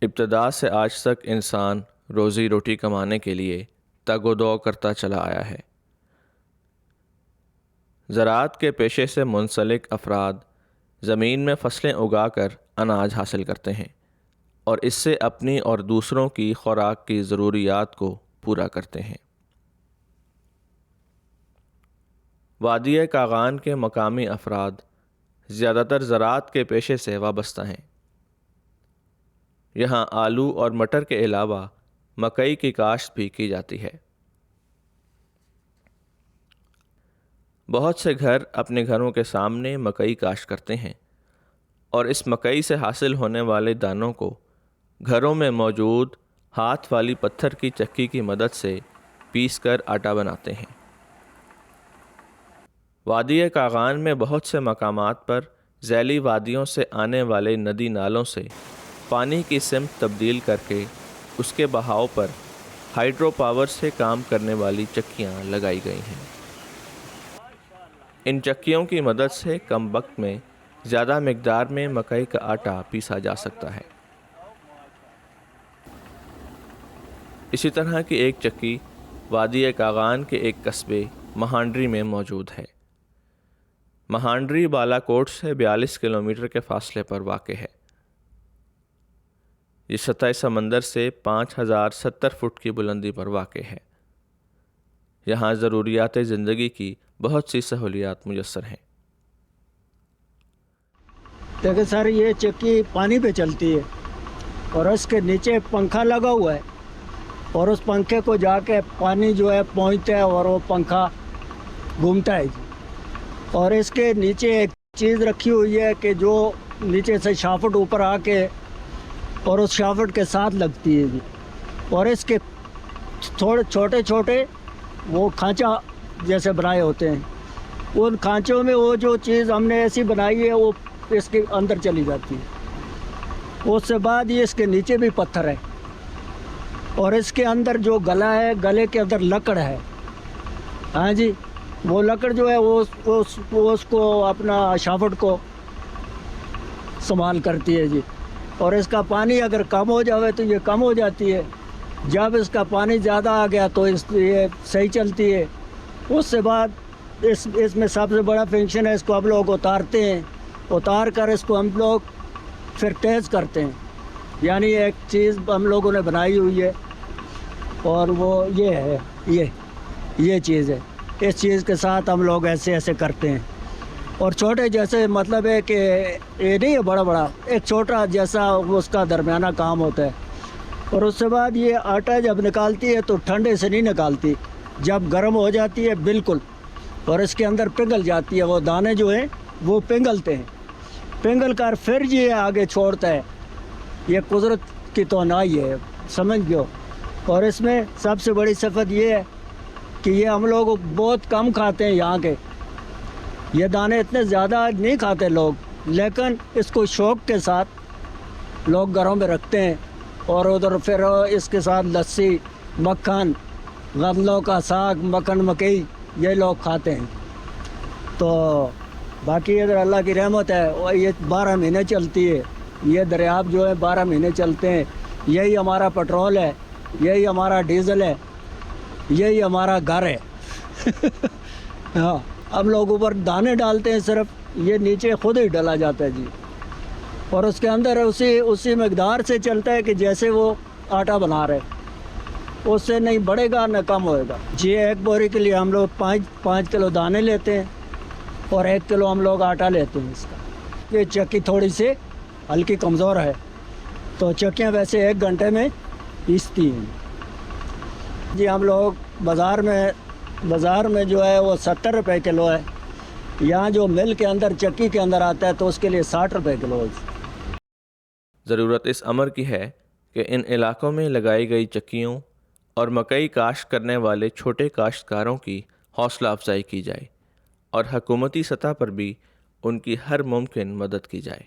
ابتدا سے آج تک انسان روزی روٹی کمانے کے لیے تگ و دو کرتا چلا آیا ہے۔ زراعت کے پیشے سے منسلک افراد زمین میں فصلیں اگا کر اناج حاصل کرتے ہیں اور اس سے اپنی اور دوسروں کی خوراک کی ضروریات کو پورا کرتے ہیں۔ وادی کاغان کے مقامی افراد زیادہ تر زراعت کے پیشے سے وابستہ ہیں۔ یہاں آلو اور مٹر کے علاوہ مکئی کی کاشت بھی کی جاتی ہے۔ بہت سے گھر اپنے گھروں کے سامنے مکئی کاشت کرتے ہیں اور اس مکئی سے حاصل ہونے والے دانوں کو گھروں میں موجود ہاتھ والی پتھر کی چکی کی مدد سے پیس کر آٹا بناتے ہیں۔ وادی کاغان میں بہت سے مقامات پر ذیلی وادیوں سے آنے والے ندی نالوں سے پانی کی سمت تبدیل کر کے اس کے بہاؤ پر ہائیڈرو پاور سے کام کرنے والی چکیاں لگائی گئی ہیں۔ ان چکیوں کی مدد سے کم وقت میں زیادہ مقدار میں مکئی کا آٹا پیسا جا سکتا ہے۔ اسی طرح کی ایک چکی وادی کاغان کے ایک قصبے مہانڈری میں موجود ہے۔ مہانڈری بالاکوٹ سے 42 کلومیٹر کے فاصلے پر واقع ہے۔ یہ سطح سمندر سے 5070 فٹ کی بلندی پر واقع ہے۔ یہاں ضروریات زندگی کی بہت سی سہولیات میسر ہیں۔ دیکھیں سر، یہ چکی پانی پہ چلتی ہے اور اس کے نیچے پنکھا لگا ہوا ہے اور اس پنکھے کو جا کے پانی جو ہے پہنچتا ہے اور وہ پنکھا گھومتا ہے جی۔ اور اس کے نیچے ایک چیز رکھی ہوئی ہے کہ جو نیچے سے شافٹ اوپر آ کے اور اس شافٹ کے ساتھ لگتی ہے جی۔ اور اس کے تھوڑے چھوٹے چھوٹے وہ کھانچا جیسے بنائے ہوتے ہیں، ان کھانچوں میں وہ جو چیز ہم نے ایسی بنائی ہے وہ اس کے اندر چلی جاتی ہے۔ اس سے بعد یہ اس کے نیچے بھی پتھر ہے اور اس کے اندر جو گلا ہے، گلے کے اندر لکڑ ہے، ہاں جی، وہ لکڑ جو ہے وہ اس کو اپنا شافٹ کو سنبھال کرتی ہے جی۔ اور اس کا پانی اگر کم ہو جاوے تو یہ کم ہو جاتی ہے، جب اس کا پانی زیادہ آ گیا تو یہ صحیح چلتی ہے۔ اس سے بعد اس میں سب سے بڑا فنکشن ہے، اس کو ہم لوگ اتارتے ہیں، اتار کر اس کو ہم لوگ پھر تیز کرتے ہیں، یعنی ایک چیز ہم لوگوں نے بنائی ہوئی ہے اور وہ یہ ہے، یہ چیز ہے، اس چیز کے ساتھ ہم لوگ ایسے ایسے کرتے ہیں۔ اور چھوٹے جیسے مطلب ہے کہ یہ نہیں ہے بڑا، ایک چھوٹا جیسا اس کا درمیانہ کام ہوتا ہے۔ اور اس سے بعد یہ آٹا جب نکالتی ہے تو ٹھنڈے سے نہیں نکالتی، جب گرم ہو جاتی ہے بالکل، اور اس کے اندر پگھل جاتی ہے، وہ دانے جو ہیں وہ پگھلتے ہیں، پگھل کر پھر یہ آگے چھوڑتا ہے۔ یہ قدرت کی توانائی ہے، سمجھ گئے۔ اور اس میں سب سے بڑی صفت یہ ہے کہ یہ ہم لوگ بہت کم کھاتے ہیں یہاں کے، یہ دانے اتنے زیادہ نہیں کھاتے لوگ، لیکن اس کو شوق کے ساتھ لوگ گھروں میں رکھتے ہیں اور ادھر پھر اس کے ساتھ لسی، مکھن، غلوں کا ساگ، مکھن مکئی یہ لوگ کھاتے ہیں۔ تو باقی ادھر اللہ کی رحمت ہے، اور یہ 12 مہینے چلتی ہے، یہ دریاب جو ہے 12 مہینے چلتے ہیں۔ یہی ہمارا پٹرول ہے، یہی ہمارا ڈیزل ہے، یہی ہمارا گھر ہے۔ ہاں، ہم لوگ اوپر دانے ڈالتے ہیں، صرف یہ نیچے خود ہی ڈلا جاتا ہے جی، اور اس کے اندر اسی مقدار سے چلتا ہے کہ جیسے وہ آٹا بنا رہے، اس سے نہیں بڑھے گا نہ کم ہوئے گا جی۔ ایک بوری کے لیے ہم لوگ 5 کلو دانے لیتے ہیں اور 1 کلو ہم لوگ آٹا لیتے ہیں اس کا۔ یہ چکی تھوڑی سی ہلکی کمزور ہے، تو چکیاں ویسے 1 گھنٹے میں پیستی ہیں جی۔ ہم لوگ بازار میں جو ہے وہ 70 روپے کلو ہے، یہاں جو مل کے اندر چکی کے اندر آتا ہے تو اس کے لیے 60 روپے کلو ہے۔ ضرورت اس امر کی ہے کہ ان علاقوں میں لگائی گئی چکیوں اور مکئی کاشت کرنے والے چھوٹے کاشتکاروں کی حوصلہ افزائی کی جائے اور حکومتی سطح پر بھی ان کی ہر ممکن مدد کی جائے۔